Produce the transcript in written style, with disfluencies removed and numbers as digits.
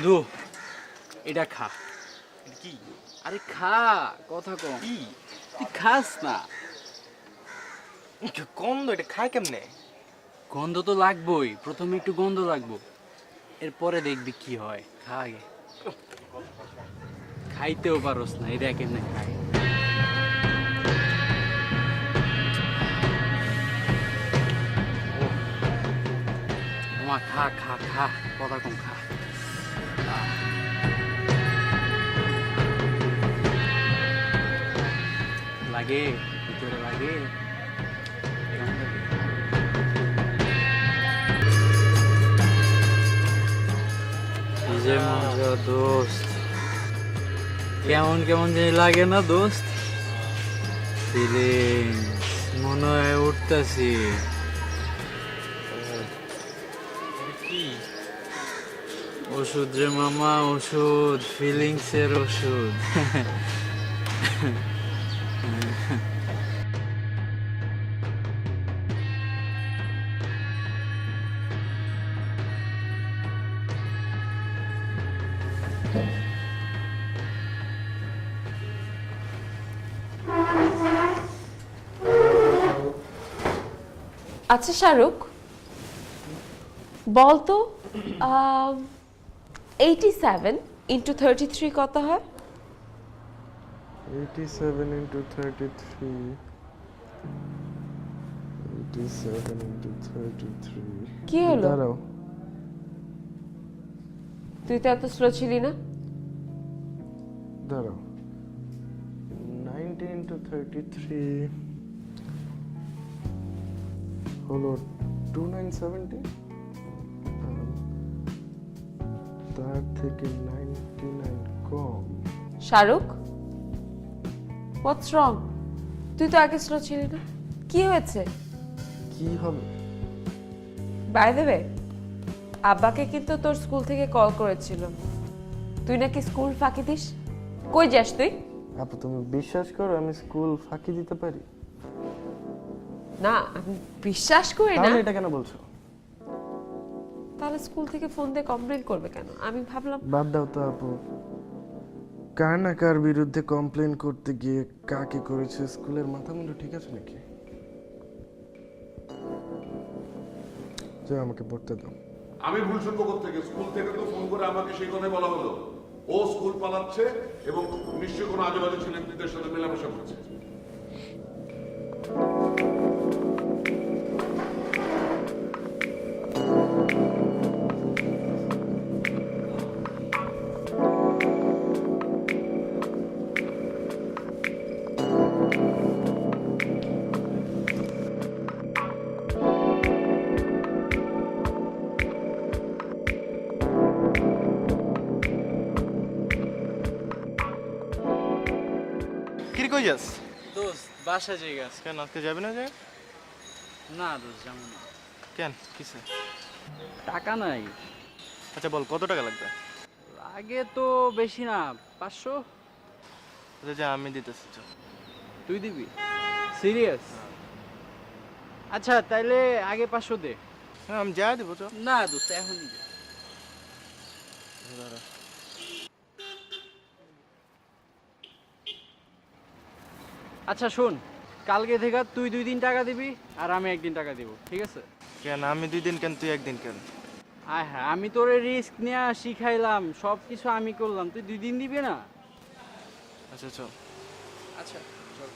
বন্ধু এটা খা। কি? আরে খা, কথা কম। কি তুই খাস না। গন্ধ? এটা খায় কেমনে? গন্ধ তো লাগবেই, প্রথমে একটু গন্ধ লাগবো, এরপরে দেখবি কি হয়। খা আগে। খাইতেও পারোস না, এটা কেমনে খায়। মা খা খা খা, কথা কম খা। লাগে ভিতরে লাগে, কেমন লাগে? কি যে মজা দোস্ত, কেমন কেমন জানি লাগে না দোস্ত? ফিলিংস মনে হয় উঠতেছি। কি ওষুধ রে মামা, ওষুধ, ফিলিংস এর ওষুধ। আচ্ছা শাহরুখ, বল তো 87 × 33 কত হয়? 87 into 33. 87 into 33. কি হলো? দাঁড়াও, তুই তো এত স্লো ছিলি না। দাঁড়াও। 90 into 33 হলো 2970। তার থেকে 99 কম। শাহরুখ, হোয়াটস রং? তুই তো আগে স্লো ছিলি না, কি হয়েছে? কি হবে? বাই দ্য ওয়ে, আব্বাকে কিন্তু তোর স্কুল থেকে কল করেছিল, তুই নাকি স্কুল ফাঁকি দিস। কই যাস তুই? আপু, তুমি বিশ্বাস করো আমি স্কুল ফাঁকি দিতে পারি? না, আমি বিশ্বাস করি না। তাহলে এটা কেন বলছো? তাহলে স্কুল থেকে ফোন দিয়ে কমপ্লেন করবে কেন? আমি ভাবলাম বাদ দাও তো আপু, কার না কার বিরুদ্ধে কমপ্লেন করতে গিয়ে কাকে করেছে, স্কুলের মাথা মুন্ডু ঠিক আছে নাকি? যে আমাকে পড়তে দাও। আমি ভুল শুনবো থেকে স্কুল থেকে তো ফোন করে আমাকে সেই কথাই বলা হলো। ও স্কুল পালাচ্ছে এবং নিশ্চয়ই কোনো আজেবাজে ছেলেদের সাথে মেলামেশা করছে। কি কই যাস? দোস্ত বাসা জায়গা। কেন আজকে যাবি না? যায় না দোস্ত, যেমন না। কেন? কিসে? টাকা নাই। আচ্ছা বল, কত টাকা লাগবে? আগে তো বেশি না, 500। আচ্ছা যা, আমি দিতেছি, চল। তুই দিবি? সিরিয়াস? আচ্ছা তাইলে আগে 500 দে। হ্যাঁ আমি যা দিব, চল। না দোস্ত, এখনই দে। আচ্ছা শোন, কালকে থেকে তুই 2 দিন টাকা দিবি আর আমি 1 দিন টাকা দিব, ঠিক আছে? কেন আমি 2 দিন কেন, তুই 1 দিন কেন? আয় হ্যাঁ, আমি তোরে রিস্ক নিয়ে শিখাইলাম, সব কিছু আমি করলাম, তুই 2 দিন দিবি না? আচ্ছা চল। আচ্ছা চল।